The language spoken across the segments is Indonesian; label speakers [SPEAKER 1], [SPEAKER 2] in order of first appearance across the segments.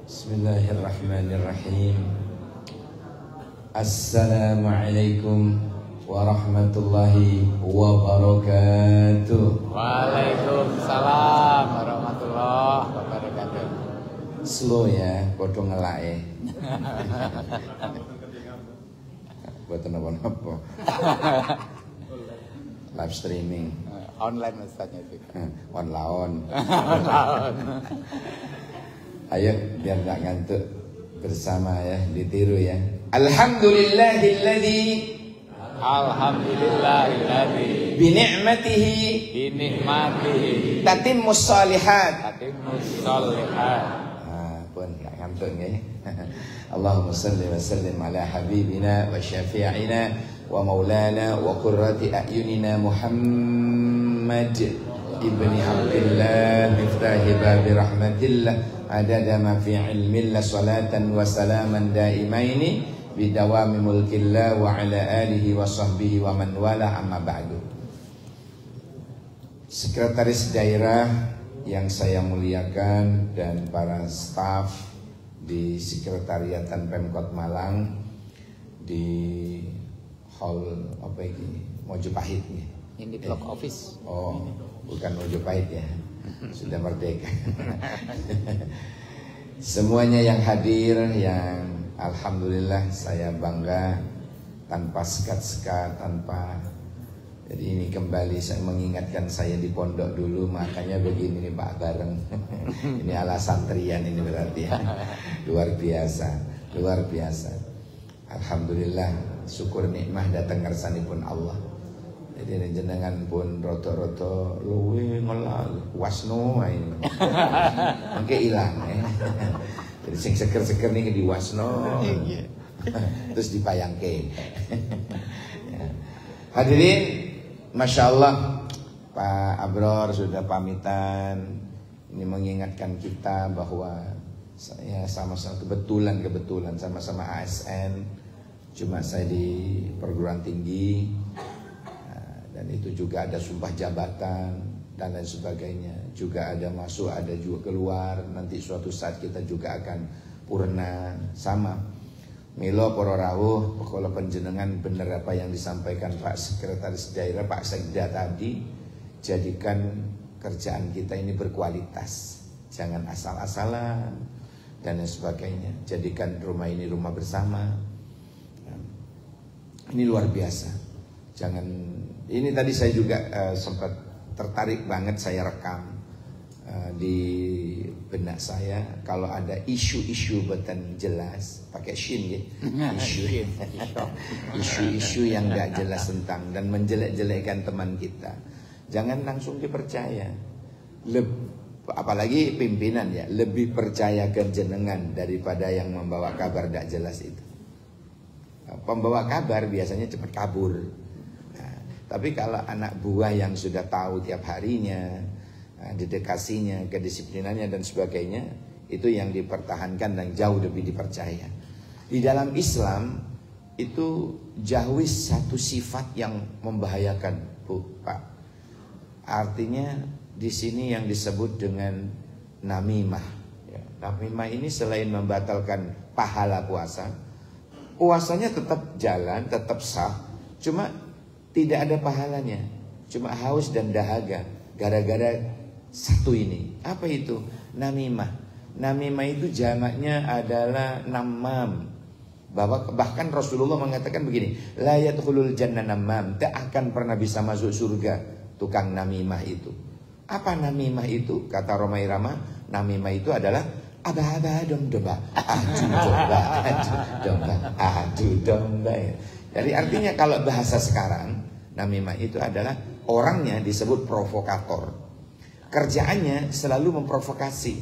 [SPEAKER 1] Bismillahirrahmanirrahim. Assalamualaikum warahmatullahi wabarakatuh.
[SPEAKER 2] Waalaikumsalam warahmatullahi wabarakatuh.
[SPEAKER 1] Slow ya, podo ngelae. Buat apa-apa. Live streaming.
[SPEAKER 2] Online ustaznya itu.
[SPEAKER 1] On-laon. Ayo biar gak ngantuk bersama ya, ditiru ya. Alhamdulillahilladzi bi ni'matihi tatimmus shalihat. Pun gak ngantuk ya. Allahumma salli wa sallim ala habibina wa syafi'ina wa maulana wa qurrati a'yunina Muhammad ibni Abdillah miftahi babi rahmatillah adada ma fi ilmillah salatan wa salaman daimaini bidawami mulkillah wa ala alihi wa sahbihi wa man wala amma ba'du. Sekretaris daerah yang saya muliakan dan para staf di sekretariatan Pemkot Malang di hall apa ini Mojopahit nih.
[SPEAKER 2] Ini blok office.
[SPEAKER 1] Oh, bukan Mojopahit ya. Sudah merdeka. Semuanya yang hadir, yang alhamdulillah saya bangga, tanpa sekat-sekat, tanpa. Jadi ini kembali saya mengingatkan saya di pondok dulu, makanya begini nih Pak Bareng. Ini ala santrian ini berarti ya. Luar biasa, luar biasa. Alhamdulillah, syukur nikmah datang ngersanipun Allah. Jadi jenengan pun roto-roto luwe ngelal wasno ini. Mungkin hilang ya. Jadi sing seger-seger nih di wasno. Terus dipayangke. Hadirin, Masya Allah, Pak Abror sudah pamitan. Ini mengingatkan kita bahwa saya sama-sama kebetulan sama-sama ASN. Cuma saya di perguruan tinggi. Dan itu juga ada sumpah jabatan dan lain sebagainya. Juga ada masuk, ada juga keluar. Nanti suatu saat kita juga akan purna sama. Milo poro rawuh, kalau penjenengan benar apa yang disampaikan Pak Sekretaris Daerah, Pak Sekda tadi, jadikan kerjaan kita ini berkualitas. Jangan asal-asalan dan lain sebagainya. Jadikan rumah ini rumah bersama. Ini luar biasa. Jangan. Ini tadi saya juga sempat tertarik banget, saya rekam di benak saya. Kalau ada isu-isu beten jelas, pakai shin ya, isu-isu yang gak jelas tentang dan menjelek-jelekkan teman kita, jangan langsung dipercaya. Apalagi pimpinan ya, lebih percaya ke jenengan daripada yang membawa kabar gak jelas itu. Pembawa kabar biasanya cepat kabur. Tapi kalau anak buah yang sudah tahu tiap harinya, dedikasinya, kedisiplinannya dan sebagainya, itu yang dipertahankan dan jauh lebih dipercaya. Di dalam Islam itu jauhi satu sifat yang membahayakan, Bu, Pak. Artinya di sini yang disebut dengan namimah. Ya, namimah ini selain membatalkan pahala puasa, puasanya tetap jalan, tetap sah, cuma tidak ada pahalanya, cuma haus dan dahaga gara-gara satu ini. Apa itu? Namimah. Namimah itu jamaknya adalah namam. Bahkan Rasulullah mengatakan begini, la yadkhulul jannah namam, tak akan pernah bisa masuk surga tukang namimah itu. Apa namimah itu? Kata Romai Rama, namimah itu adalah aba-aba domba, adu domba. Jadi artinya kalau bahasa sekarang, namimah itu adalah orangnya disebut provokator. Kerjaannya selalu memprovokasi.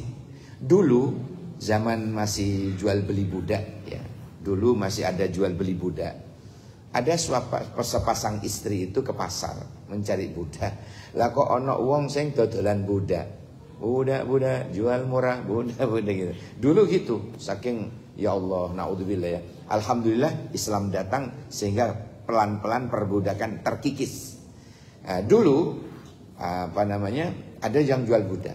[SPEAKER 1] Dulu zaman masih jual beli budak ya. Dulu masih ada jual beli budak. Ada sepasang istri itu ke pasar mencari budak. Lah kok ono wong sing dodolan budak. Budak jual murah, budak gitu. Dulu gitu, saking ya Allah, naudzubillah ya. Alhamdulillah Islam datang sehingga pelan-pelan perbudakan terkikis. Nah, dulu ada yang jual budak.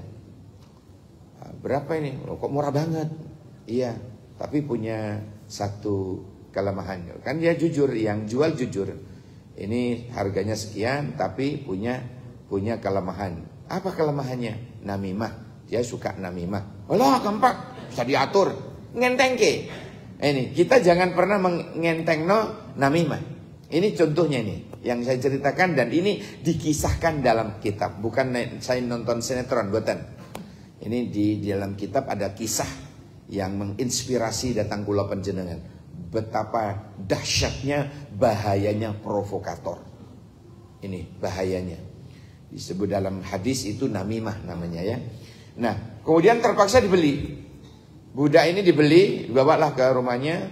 [SPEAKER 1] Berapa ini? Kok murah banget? Iya, tapi punya satu kelemahan. Kan dia jujur, yang jual jujur. Ini harganya sekian, tapi punya kelemahan. Apa kelemahannya? Namimah. Dia suka namimah. Alah, gampang, bisa diatur. Ngentengke. Ini kita jangan pernah mengenteng namimah. Ini contohnya nih yang saya ceritakan, dan ini dikisahkan dalam kitab. Bukan saya nonton sinetron, buatan. Ini di dalam kitab ada kisah yang menginspirasi datang kula panjenengan. Betapa dahsyatnya, bahayanya provokator. Ini bahayanya. Disebut dalam hadis itu namimah namanya ya. Nah, kemudian terpaksa dibeli. Budak ini dibeli, dibawalah ke rumahnya.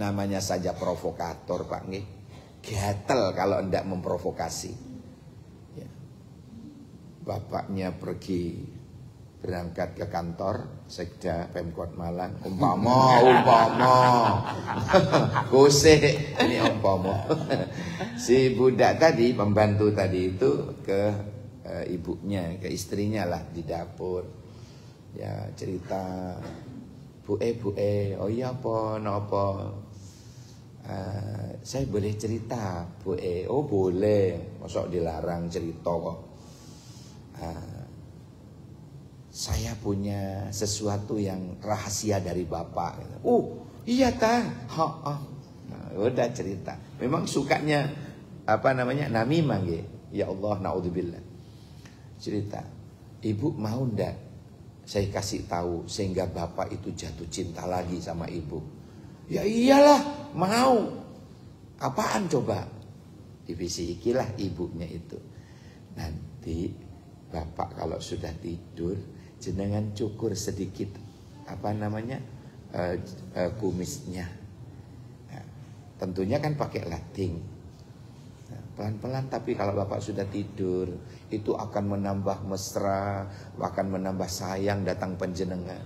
[SPEAKER 1] Namanya saja provokator, Pak nggih. Gatel kalau ndak memprovokasi. Ya. Bapaknya pergi berangkat ke kantor Sekda Pemkot Malang. Umpama gosek ini umpama. Si budak tadi, pembantu tadi itu ke ibunya, ke istrinya lah di dapur. Ya cerita, Bu oh iya apa, napa? Saya boleh cerita, Bu oh boleh, masuk dilarang cerita kok. Saya punya sesuatu yang rahasia dari bapak. Oh iya ta, nah, udah cerita. Memang sukanya namimah nggih. Ya Allah, naudzubillah. Cerita, ibu mau ndak saya kasih tahu sehingga bapak itu jatuh cinta lagi sama ibu? Ya iyalah, mau. Apaan coba? Dibisikilah ibunya itu. Nanti bapak kalau sudah tidur, jenengan cukur sedikit kumisnya. Nah, tentunya kan pakai lading. Nah, pelan-pelan, tapi kalau bapak sudah tidur, itu akan menambah mesra, akan menambah sayang datang panjenengan.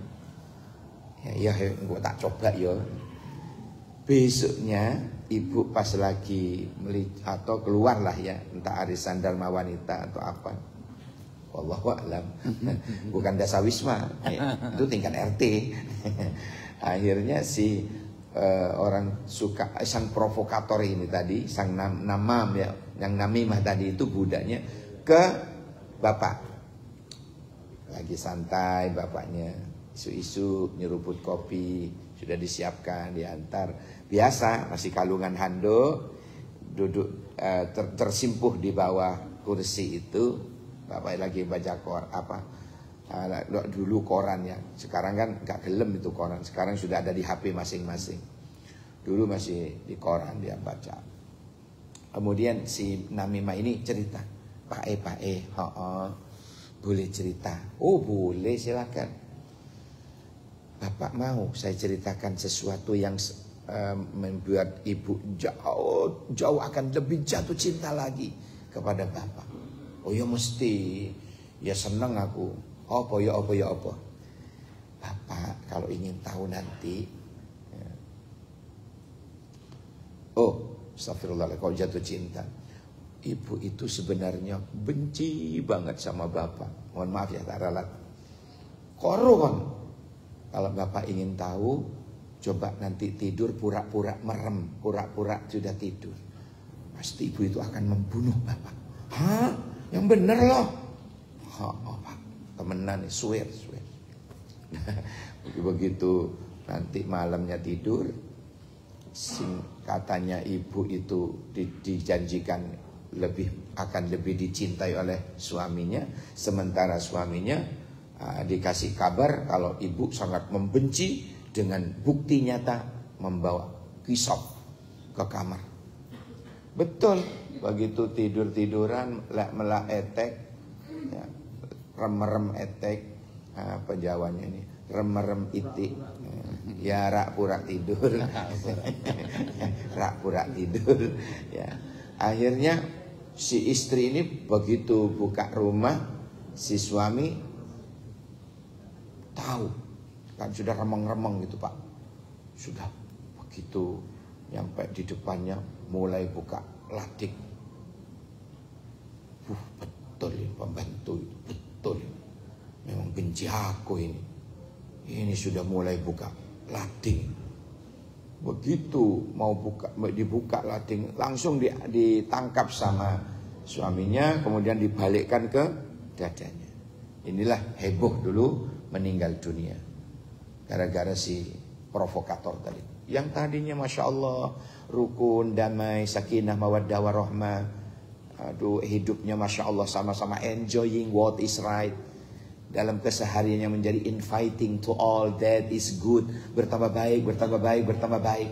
[SPEAKER 1] Ya, gua tak coba ya. Besoknya ibu pas lagi atau keluarlah ya, entah arisan Dharma Wanita atau apa. Wallahu a'lam. Bukan dasawisma, itu tingkat RT. Akhirnya si orang suka, sang provokator ini tadi, sang namam ya, yang namimah tadi itu budaknya ke bapak. Lagi santai bapaknya, isu-isu nyeruput kopi, sudah disiapkan, diantar. Biasa masih kalungan handuk, duduk tersimpuh di bawah kursi itu. Bapak lagi baca dulu koran ya. Sekarang kan gak gelem itu koran. Sekarang sudah ada di HP masing-masing. Dulu masih di koran dia baca. Kemudian si namimah ini cerita, Pak boleh cerita? Oh boleh, silakan. Bapak mau saya ceritakan sesuatu yang membuat ibu jauh akan lebih jatuh cinta lagi kepada bapak. Oh ya mesti, ya seneng aku. Apa. Bapak kalau ingin tahu nanti, astagfirullah, kau jatuh cinta. Ibu itu sebenarnya benci banget sama bapak. Mohon maaf ya, tak ralat. Koron. Kalau bapak ingin tahu, coba nanti tidur pura-pura merem, pura-pura sudah tidur. Pasti ibu itu akan membunuh bapak. Hah? Yang bener loh. Pak, temenan nih, swear. Begitu nanti malamnya tidur, katanya ibu itu dijanjikan akan lebih dicintai oleh suaminya, sementara suaminya dikasih kabar kalau ibu sangat membenci, dengan bukti nyata membawa kisop ke kamar. Betul, begitu tiduran melak etek, ya, remerem etek, apa Jawanya ini, remerem itik, ya rak pura tidur, rak pura tidur, ya. Akhirnya si istri ini begitu buka rumah, si suami tahu, kan sudah remeng-remeng gitu Pak, sudah begitu nyampe di depannya mulai buka ladik. Betul ya, pembantu itu betul, memang benci aku ini. Ini sudah mulai buka lading. Begitu mau dibuka lading, langsung ditangkap sama suaminya, kemudian dibalikkan ke dadanya. Inilah heboh dulu meninggal dunia gara-gara si provokator tadi. Yang tadinya Masya Allah rukun, damai, sakinah, mawaddah, warahmah. Aduh, hidupnya Masya Allah sama-sama enjoying what is right. Dalam kesehariannya menjadi inviting to all that is good. Bertambah baik, bertambah baik, bertambah baik.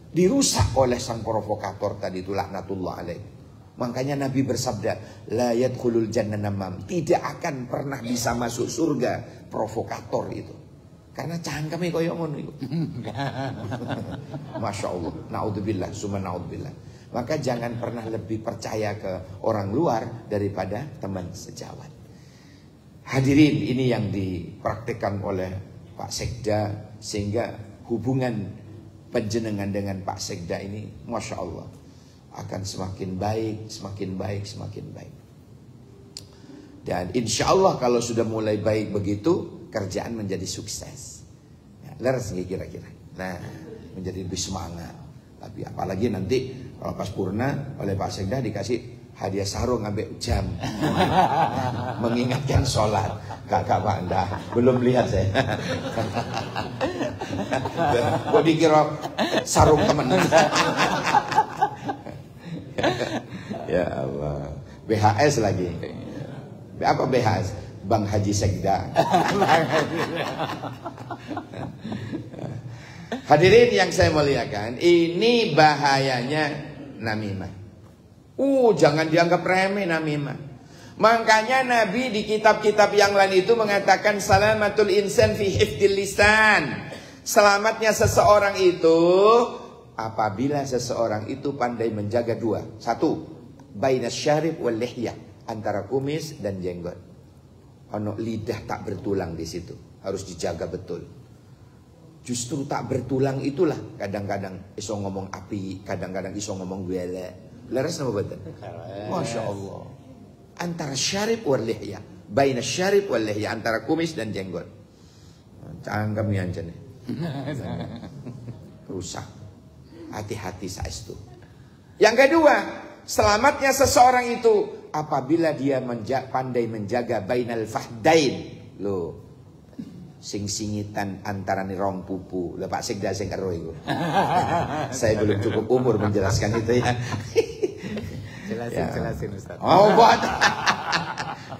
[SPEAKER 1] Dirusak oleh sang provokator tadi itu, laknatullah alaih. Makanya Nabi bersabda, la yadkhulul jannah namam. Tidak akan pernah bisa masuk surga provokator itu. Karena cangkeme koyo ngono iku. Masya Allah, naudzubillah, summa naudzubillah. Maka jangan pernah lebih percaya ke orang luar daripada teman sejawat. Hadirin, ini yang dipraktikkan oleh Pak Sekda, sehingga hubungan penjenengan dengan Pak Sekda ini Masya Allah akan semakin baik, semakin baik, semakin baik. Dan insya Allah kalau sudah mulai baik begitu, kerjaan menjadi sukses. Nah, leres kira-kira. Nah, menjadi lebih semangat. Tapi apalagi nanti kalau pas purna oleh Pak Sekda dikasih hadiah sarung ambek jam, mengingatkan sholat. Kakak Pak Anda belum lihat saya. Kok dikira sarung temen. Ya Allah, BHS lagi. Apa BHS? Bang Haji Sekda. Hadirin yang saya muliakan, ini bahayanya namimah. Jangan dianggap remeh namimah. Makanya Nabi di kitab-kitab yang lain itu mengatakan salamatul insan fi hifdil lisan. Selamatnya seseorang itu apabila seseorang itu pandai menjaga dua. Satu, bainas syarib wal lihyah, antara kumis dan jenggot. Ono lidah tak bertulang di situ, harus dijaga betul. Justru tak bertulang itulah kadang-kadang iso ngomong api, kadang-kadang iso ngomong gelek. Leres nama betul. Masya Allah. Antara syarib wal lihyah, bainas syarib wal lihyah, antara kumis dan jenggot. Cangkem ya jane. Rusak. Hati-hati saestu. Yang kedua, selamatnya seseorang itu apabila dia pandai menjaga bainal fahdain. Loh, sing-singitan antara nih rong pupu. Lah Pak Sekda sing karo iku. Saya belum cukup umur menjelaskan itu ya.
[SPEAKER 2] Jelasin Ustaz.
[SPEAKER 1] Oh, buat.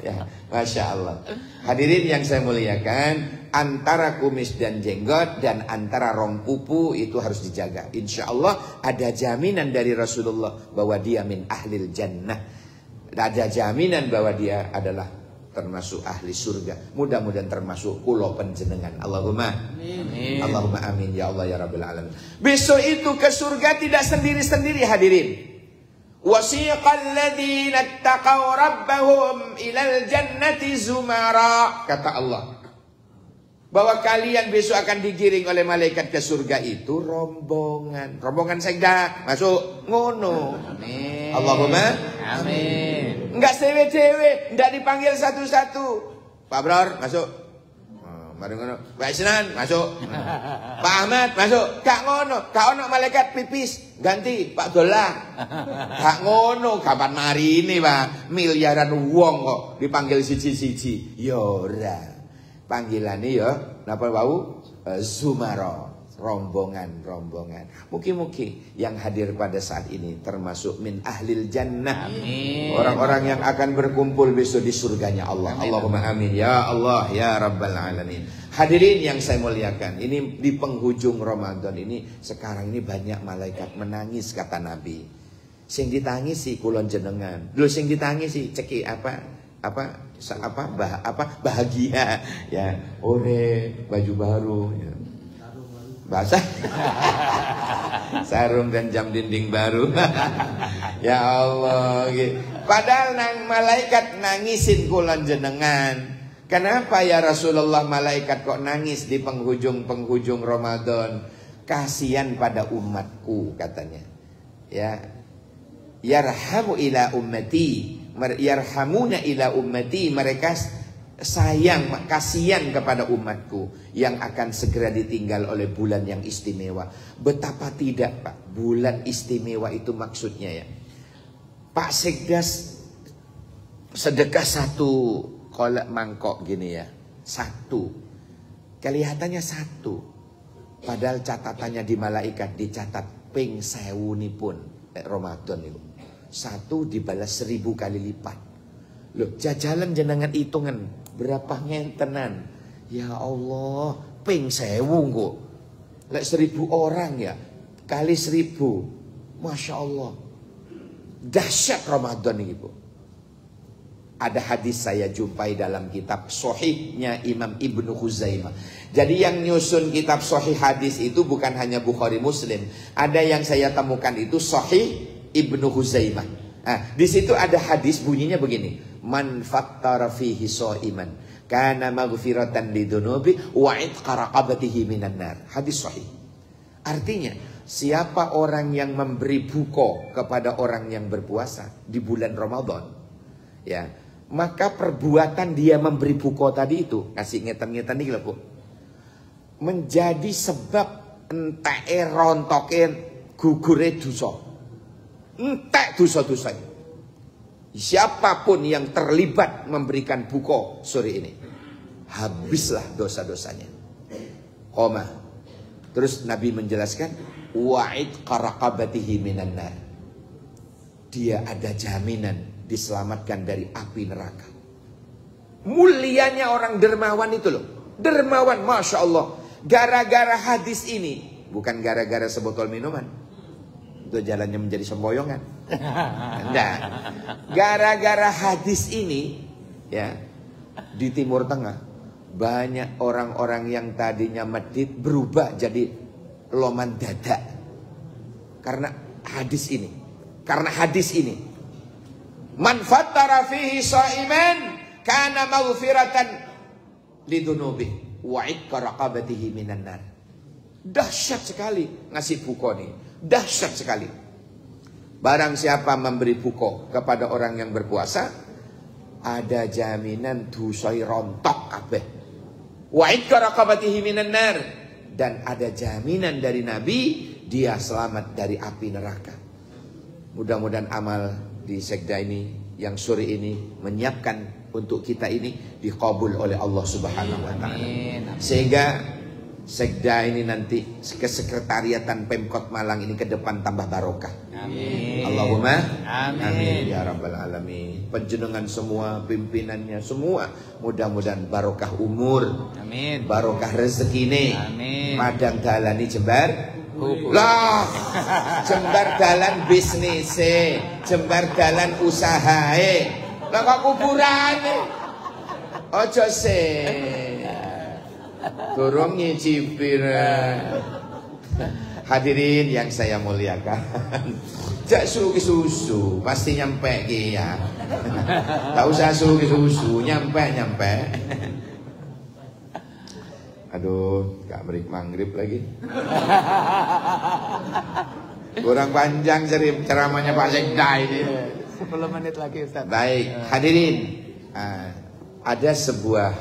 [SPEAKER 1] Ya, Masya Allah. Hadirin yang saya muliakan, antara kumis dan jenggot dan antara rong pupu itu harus dijaga. Insya Allah ada jaminan dari Rasulullah bahwa dia min ahlil jannah. Ada jaminan bahwa dia adalah termasuk ahli surga. Mudah-mudahan termasuk kulo penjenengan. Allahumma amin. Allahumma amin ya Allah ya Rabbil alamin. Besok itu ke surga tidak sendiri-sendiri hadirin. Wasiqal ladzina ittaqaw rabbahum ilal jannati zumara, kata Allah, bahwa kalian besok akan digiring oleh malaikat ke surga itu rombongan. Rombongan Sekda masuk ngono.
[SPEAKER 2] Amin.
[SPEAKER 1] Allahumma
[SPEAKER 2] amin.
[SPEAKER 1] Enggak sewe-sewe, enggak dipanggil satu-satu. Pak Bror masuk. Mari ngono. Pak Isnan masuk. Pak Ahmad masuk. Gak ngono, gak ono malaikat pipis ganti Pak Dolah. Gak ngono, kapan mari ini Pak? Miliaran wong kok dipanggil siji-siji. Ya ora. Panggilane ya napa wau? Zumara, rombongan. Mugi-mugi yang hadir pada saat ini termasuk min ahlil jannah.
[SPEAKER 2] Amin.
[SPEAKER 1] Orang-orang yang akan berkumpul besok di surganya Allah. Amin. Allahumma amin ya Allah ya Rabbal alamin. Hadirin yang saya muliakan, ini di penghujung Ramadan ini sekarang ini banyak malaikat menangis kata Nabi. Sing ditangisi kulon jenengan. Lho sing ditangisi ceki bahagia ya, ore baju baru ya. Basah. Sarung dan jam dinding baru. Ya Allah. Padahal malaikat nangisin kulon jenengan. Kenapa ya Rasulullah malaikat kok nangis di penghujung Ramadan? Kasihan pada umatku katanya. Ya. Yarhamu ila ummati. Yarhamuna ila ummati. Mereka sayang, kasihan kepada umatku yang akan segera ditinggal oleh bulan yang istimewa. Betapa tidak, Pak, bulan istimewa itu maksudnya ya. Pak Sekdas sedekah 1 kolak mangkok gini ya, 1. Kelihatannya 1. Padahal catatannya di malaikat dicatat ping 1000 pun Ramadan itu. 1 dibalas 1000 kali lipat. Loh, jajalan jenengan hitungan berapa ngentenan? Ya Allah, ping 1000 kok. Lek 1000 orang ya, kali 1000. Masya Allah. Dahsyat Ramadan ini, Bu. Ada hadis saya jumpai dalam kitab Sahihnya Imam Ibnu Khuzaimah. Jadi yang nyusun kitab Sahih hadis itu bukan hanya Bukhari Muslim. Ada yang saya temukan itu Sahih Ibnu Khuzaimah. Nah, di situ ada hadis bunyinya begini. Man fattara fihi sha'iman kana maghfiratan lidunubi wa itqa raqabatihi minan nar. Hadis sahih. Artinya, siapa orang yang memberi buko kepada orang yang berpuasa di bulan Ramadan, ya, maka perbuatan dia memberi buko tadi itu, kasih ngetan-ngetan nih Bu, menjadi sebab entek rontokin gugure dosa. Entek dosa-dosa. Siapapun yang terlibat memberikan buko sore ini, habislah dosa-dosanya. Koma. Terus Nabi menjelaskan, wa'id qaraqabatihi minan nar. Dia ada jaminan diselamatkan dari api neraka. Mulianya orang dermawan itu loh. Dermawan, Masya Allah. Gara-gara hadis ini, bukan gara-gara sebotol minuman, itu jalannya menjadi semboyongan. Enggak. Gara-gara hadis ini, ya, di Timur Tengah banyak orang-orang yang tadinya medit berubah jadi loman dada. Karena hadis ini. Karena hadis ini. Man fattara fihi sha'iman kana maghfiratan lidunubi wa itqa raqabatihi minan nar. Dahsyat sekali ngasih buko nih. Dahsyat sekali. Barang siapa memberi buko kepada orang yang berpuasa, ada jaminan dosai rontok kabeh. Wa itqa raqabatihi minan nar. Dan ada jaminan dari Nabi, dia selamat dari api neraka. Mudah-mudahan amal di sekda ini yang sore ini menyiapkan untuk kita ini dikabul oleh Allah Subhanahu wa taala. Sehingga sekda ini nanti kesekretariatan Pemkot Malang ini ke depan tambah barokah.
[SPEAKER 2] Amin.
[SPEAKER 1] Allahumma
[SPEAKER 2] amin.
[SPEAKER 1] Amin ya rabbal alamin. Penjenengan semua, pimpinannya semua, mudah-mudahan barokah umur.
[SPEAKER 2] Amin.
[SPEAKER 1] Barokah rezekine.
[SPEAKER 2] Amin.
[SPEAKER 1] Madang dalani jembar. Lah, jembar dalan bisnise, jembar dalan usahae. Lah kok kuburane? Ojo se. Durung nyicipi. Hadirin yang saya muliakan. Jak susu, pasti nyampe ya. Tak usah susu, nyampe. Aduh, gak berik maghrib lagi. Kurang panjang ceramahnya Pak Sekda ini.
[SPEAKER 2] 10 menit lagi Ustaz.
[SPEAKER 1] Baik, hadirin, ada sebuah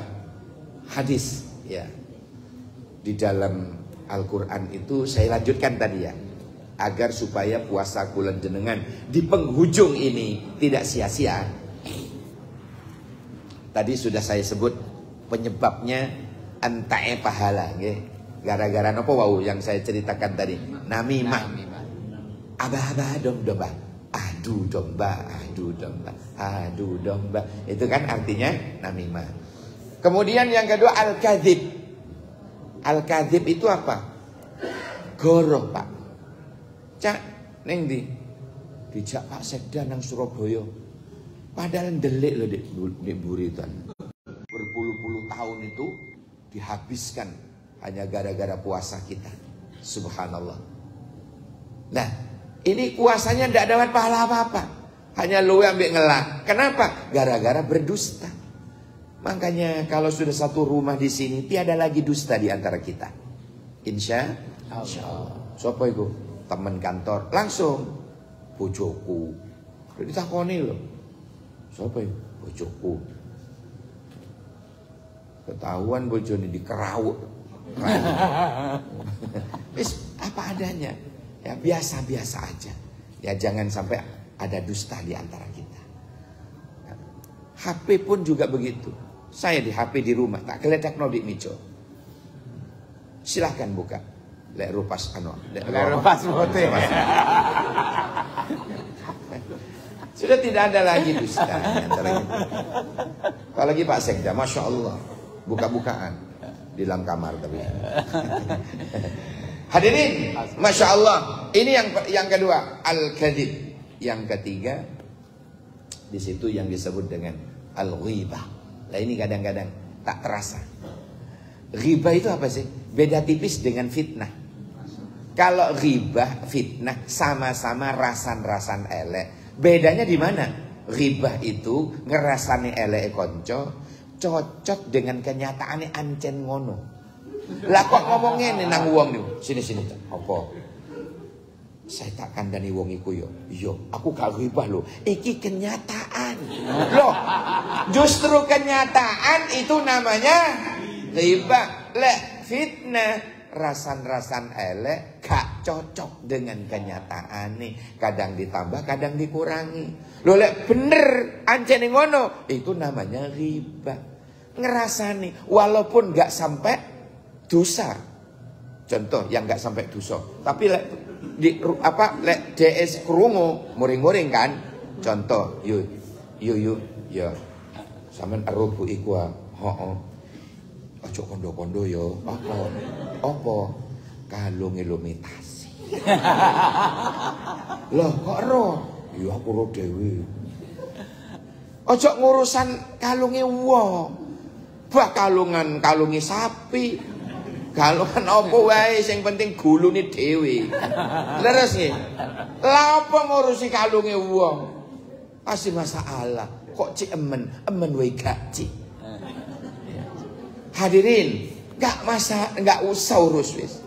[SPEAKER 1] hadis ya di dalam Al-Quran itu, saya lanjutkan tadi ya, agar supaya puasa bulan jenengan di penghujung ini tidak sia-sia. Tadi sudah saya sebut penyebabnya entae pahala, gara-gara nopo wau yang saya ceritakan tadi, namimah. Abah domba, adu domba, itu kan artinya namimah. Kemudian yang kedua al-kadzib. Al-kadzib itu apa? Goroh Pak. Cak, neng dijak Pak Sekda nang Surabaya. Padahal ndelik loh di buritan. Berpuluh-puluh tahun itu dihabiskan hanya gara-gara puasa kita. Subhanallah. Nah, ini puasanya tidak dapat pahala apa-apa. Hanya lu yang ambil ngelak. Kenapa? Gara-gara berdusta. Makanya kalau sudah satu rumah di sini, tiada lagi dusta di antara kita. Insya Allah. Siapa itu? Teman kantor. Langsung. Bojoku. Udah ditakoni loh. Siapa itu? Bojoku. Ketahuan bojone dikerawuk. Wis apa adanya. Ya biasa-biasa aja. Ya jangan sampai ada dusta di antara kita. HP pun juga begitu. Saya di HP di rumah tak geledak no di mico. Silahkan buka. Lek rupas lek
[SPEAKER 2] rupas putih.
[SPEAKER 1] Sudah tidak ada lagi dusta antara kita. Apalagi Pak Sekda, Masya Allah, buka-bukaan di dalam kamar tapi. Hadirin, Masya Allah. Ini yang kedua, al-kadhib. Yang ketiga, di situ yang disebut dengan al-ghibah. Nah ini kadang-kadang tak terasa. Ghibah itu apa sih? Beda tipis dengan fitnah. Kalau ghibah, fitnah sama-sama rasan-rasan elek. Bedanya di mana? Ghibah itu ngerasani elek konco, cocok dengan kenyataannya ancen ngono. Lah kok ngomongnya nih nang wong nih. Sini apa? Saya tak kandani wong iku yo. Yo, aku gak ghibah loh. Iki kenyataan. Loh, justru kenyataan itu namanya ghibah. Lek fitnah, rasan-rasan elek gak cocok dengan kenyataan nih. Kadang ditambah, kadang dikurangi. Loh lek bener ancene ngono, itu namanya ghibah. Ngerasani walaupun gak sampai dosa. Contoh yang gak sampai dosa. Tapi lek lek DS krungu muring-muring kan. Contoh, yo. Sampeyan arubu iku heeh. Aja kondo-kondo yo. Apa? Kalunge lumitasi. Loh kok ero? Ya aku ro dhewe. Aja ngurusan kalunge wong. Bah kalunge sapi. Kalungan apa wae sing penting gulune dhewe. Leres nggih. Lah apa ngurusi kalunge wong? Pasti masalah. Kok cik emen wae gak cik. Hadirin, enggak usah urus wis.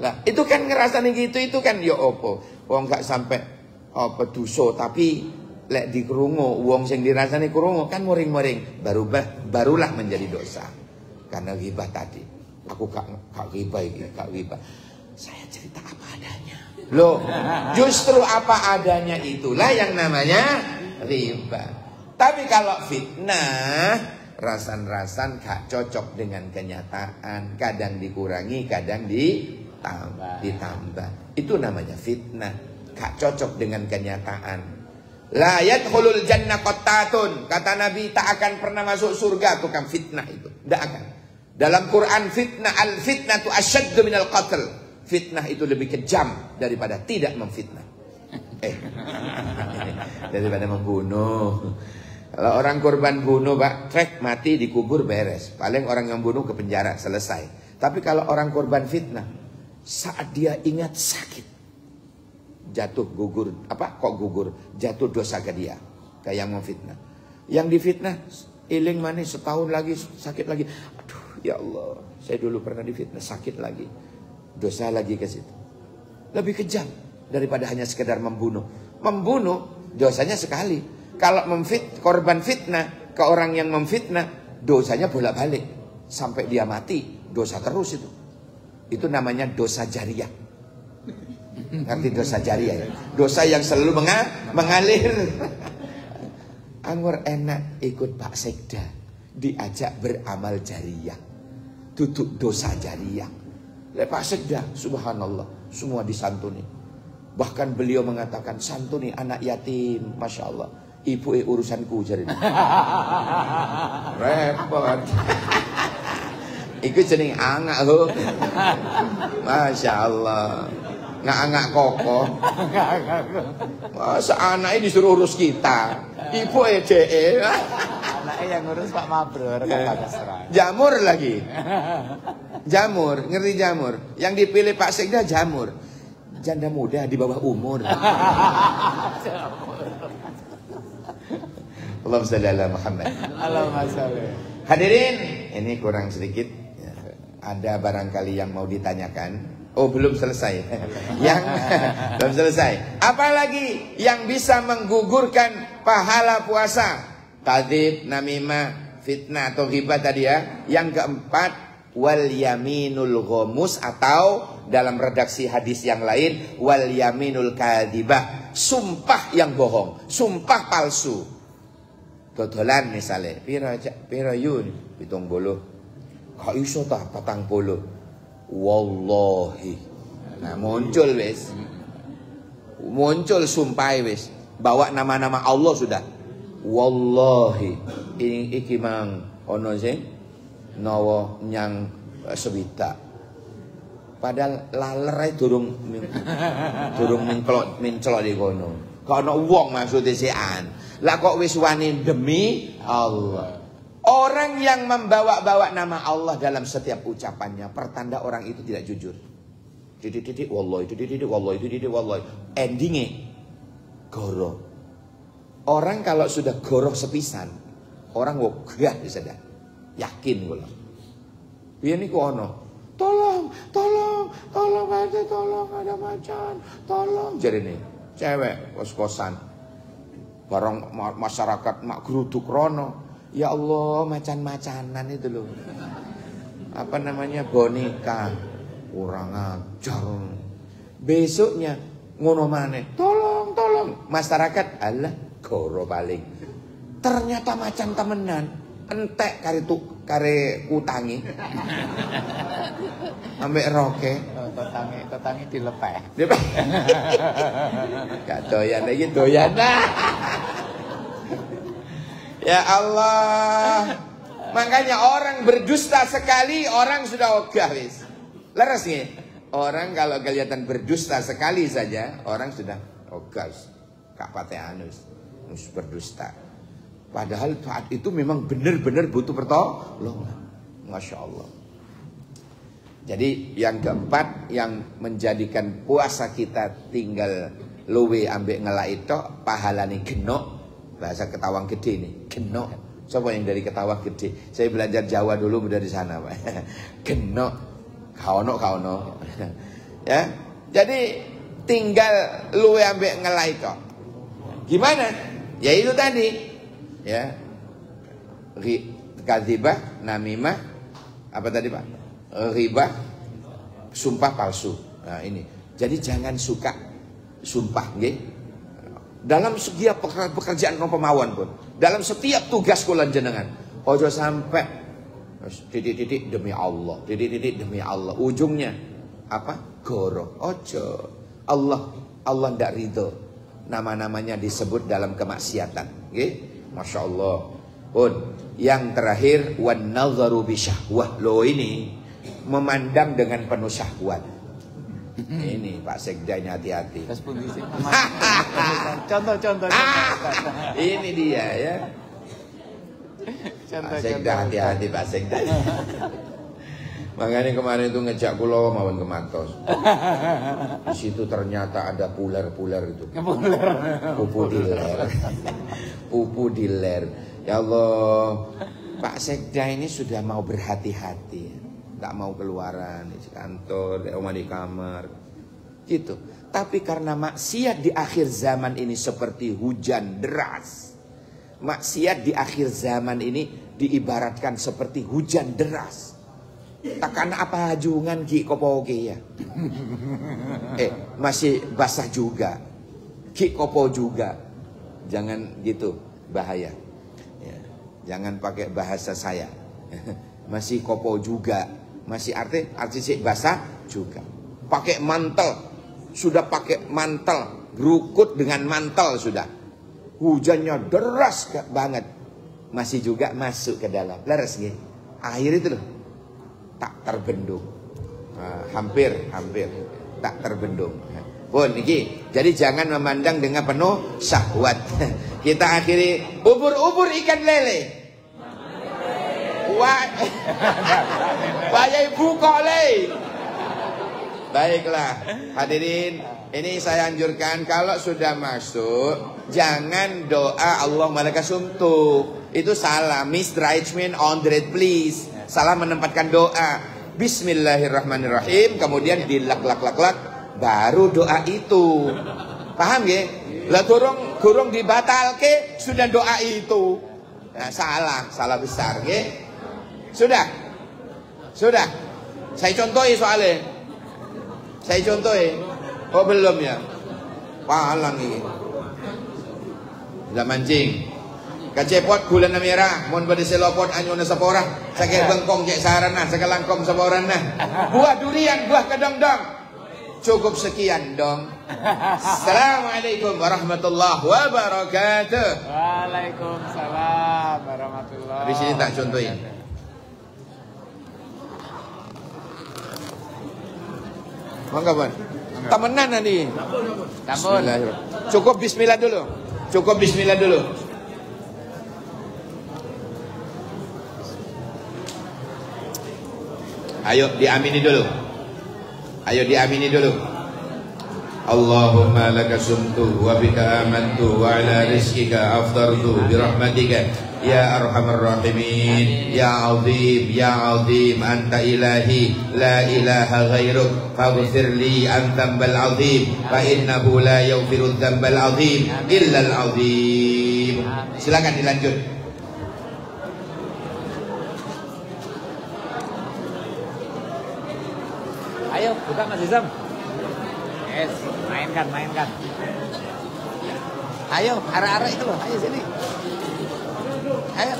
[SPEAKER 1] Lah, itu kan ngerasane gitu itu kan ya apa? Wong gak sampai apa dosa tapi lek dikrungu wong sing dirasani krungu kan muring-muring barulah menjadi dosa. Karena ghibah tadi. Aku gak ghibah iki, gak ghibah. Saya cerita apa adanya. Loh, justru apa adanya itulah yang namanya ghibah. Tapi kalau fitnah, rasan-rasan gak cocok dengan kenyataan, kadang dikurangi, kadang ditambah. Itu namanya fitnah, gak cocok dengan kenyataan. La yadkhulul jannah qattatun. Kata Nabi tak akan pernah masuk surga tukang fitnah itu. Tidak akan. Dalam Quran fitnah, al-fitnatu asyaddu minal qatl. Fitnah itu lebih kejam daripada tidak memfitnah. Daripada membunuh. Kalau orang korban bunuh, Pak, trek mati dikubur beres. Paling orang yang bunuh ke penjara selesai. Tapi kalau orang korban fitnah, saat dia ingat sakit, jatuh gugur, jatuh dosa ke dia, kayak yang memfitnah. Yang difitnah, iling manis setahun lagi sakit lagi. Aduh, ya Allah, saya dulu pernah difitnah, sakit lagi, dosa lagi ke situ. Lebih kejam daripada hanya sekedar membunuh. Membunuh dosanya sekali. Kalau korban fitnah ke orang yang memfitnah, dosanya bolak-balik sampai dia mati, dosa terus itu. Itu namanya dosa jariyah. Ngerti dosa jariyah ya? Dosa yang selalu mengalir. Anwar enak ikut Pak Sekda, diajak beramal jariyah, duduk dosa jariyah. Pak Sekda, subhanallah, semua disantuni. Bahkan beliau mengatakan, santuni anak yatim, masya Allah. Ibu urusanku jadi repot. Iku jeneng angak lho. Masya Allah. Angak kokoh. Masa anaknya disuruh urus kita. Ibu DE.
[SPEAKER 2] Anaknya yang ngurus Pak Mabrur kata keserang.
[SPEAKER 1] Jamur lagi. Jamur, ngerti jamur. Yang dipilih Pak Sekda jamur. Janda muda di bawah umur. Allahumma shalli ala Muhammad.
[SPEAKER 2] Allahumma shalli.
[SPEAKER 1] Hadirin, ini kurang sedikit. Ada barangkali yang mau ditanyakan. Oh, belum selesai. Belum selesai. Apalagi yang bisa menggugurkan pahala puasa? Kadzib, namimah, fitnah atau ghibah tadi ya. Yang keempat, wal yaminul ghamus, atau dalam redaksi hadis yang lain, wal yaminul kadhibah, sumpah yang bohong, sumpah palsu. Dodolan misalnya, piro yun 70. Kok iso ta 40? Wallahi. Nah, muncul wis. Muncul sumpah wis. Bawa nama-nama Allah sudah. Wallahi. Iki mang ono sing nawa nyang swidak. Padahal laler durung mencelok di kono. Kok ono wong maksude sekan. Lah kok wis wani demi Allah. Orang yang membawa-bawa nama Allah dalam setiap ucapannya, pertanda orang itu tidak jujur. Titik-titik wallahi, titik-titik wallahi, titik-titik wallahi. Endingnya goro. Orang kalau sudah goroh sepisan, orang wogah bisa dah. Yakin kula. Piye niku ono? Tolong ada macan, tolong. Jadi nih, cewek kos-kosan. Barang masyarakat mak geruduk rono. Ya Allah, macan-macanan itu loh. Apa namanya, boneka. Kurang ajar. Besoknya ngono maneh. Tolong. Masyarakat alah goro paling. Ternyata macan temenan. Entek kare kutangi. Ambek roke.
[SPEAKER 2] Kotangi dilepeh.
[SPEAKER 1] Gak doyan lagi doyan. Ya Allah. Makanya orang berdusta sekali, orang sudah ogah wis. Leres nih. Orang kalau kelihatan berdusta sekali saja, orang sudah ogah. Kapatean wis berdusta. Padahal saat itu memang benar-benar butuh pertolongan. Masya Allah. Jadi yang keempat yang menjadikan puasa kita tinggal luwe ambek ngelak itu pahalane genok. Bahasa Ketawang Gede nih, genok. Siapa yang dari Ketawang Gede? Saya belajar Jawa dulu dari sana, Pak. Genok, kaono. Ya, jadi tinggal luwe ambek ngelak itu. Gimana? Ya itu tadi. Ya, kadzibah, namimah, apa tadi Pak? Ghibah, sumpah palsu. Nah ini, jadi jangan suka sumpah, nggih. Dalam setiap pekerjaan pemawon pun, dalam setiap tugas kula jenengan, ojo sampai titik-titik demi Allah, titik-titik demi Allah. Ujungnya apa? Goro. Ojo. Allah ndak ridho. Nama-namanya disebut dalam kemaksiatan, nggih. Masya Allah. Pun yang terakhir, wan nazaru bisyahwah. Lo ini memandang dengan penuh syahwat. Ini Pak Sekda ini hati-hati. Contoh. Ini dia ya. Pak Sekda hati-hati Pak Sekda. Makanya kemarin itu ngejak kula mawon ke Matos. Di situ ternyata ada puler-puler itu. Pupu diler. Ya Allah, Pak Sekda ini sudah mau berhati-hati. Gak mau keluaran di kantor, di rumah, di kamar gitu. Tapi karena maksiat di akhir zaman ini seperti hujan deras. Maksiat di akhir zaman ini diibaratkan seperti hujan deras. Takkan apa hajungan ki kopo ki ya. Masih basah juga. Ki kopo juga. Jangan gitu, bahaya ya. Jangan pakai bahasa saya. Masih kopo juga. Masih arti sih basah juga. Pakai mantel. Sudah pakai mantel. Gerukut dengan mantel sudah. Hujannya deras banget. Masih juga masuk ke dalam. Leres nih. Akhir itu loh. Tak terbendung. Hampir. Tak terbendung. Pun iki. Jadi jangan memandang dengan penuh syahwat. Kita akhiri. Ubur-ubur ikan lele. Bayai bukole. Baiklah hadirin, ini saya anjurkan kalau sudah masuk jangan doa Allah malaikat sumtu. Itu salah, misjudgment on the please. Salah menempatkan doa. Bismillahirrahmanirrahim, kemudian dilak-lak-lak-lak baru doa itu. Paham ya? Lah gurung dibatalke sudah doa itu. Nah, salah besar, nggih. Sudah. Saya contohi soalnya. Oh belum ya. Palang ini. Sudah mancing. Kacepot bulan merah, mon bade selopot anyuna sapora, sakit bengkong cek sarana, sakalangkom saporana. Buah durian, buah kedong-dong. Cukup sekian dong. Assalamualaikum warahmatullahi wabarakatuh.
[SPEAKER 2] Waalaikumsalam warahmatullahi.
[SPEAKER 1] Habis ini tak contohin. Mangga, Bang. Temenan nanti. Cukup bismillah dulu. Ayo diamini dulu. Allahumma laka sumtu wa bika amantu wa ala rizkika aftartu birahmatika ya arhamar rahimin ya azim anta ilahi la ilaha ghairuk faghfir li an dzambal azim fa innahu la yaghfiru dzambal azim illa al azim. Silakan dilanjut.
[SPEAKER 2] Ayo, buka Mas Izam. Yes, mainkan. Ayo, arah-arah itu loh. Ayo sini. Ayo.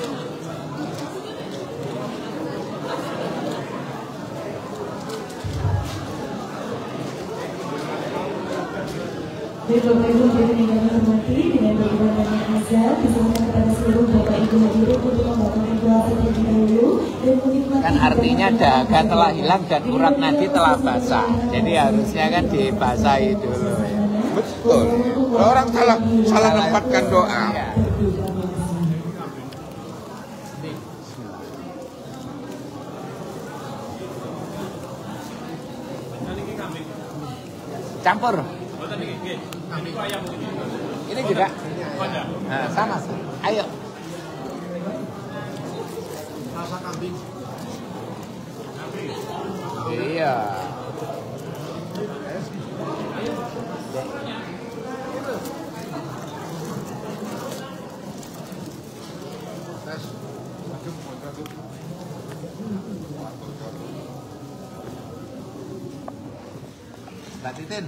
[SPEAKER 3] Baik Bapak Ibu hadirin yang kami hormati, dengan berkenan azan disampaikan kepada seluruh Bapak Ibu hadirin untuk membacakan doa terlebih dahulu dan menikmati.
[SPEAKER 2] Kan artinya dahaga telah hilang dan urat nadi telah basah. Jadi harusnya kan dibasahi dulu ya.
[SPEAKER 1] Betul. Orang salah menempatkan doa.
[SPEAKER 2] Ya. Campur. Ini juga. Nah, sama. Ayo.
[SPEAKER 4] Rasa kambing.
[SPEAKER 2] Iya. Mbak Titin.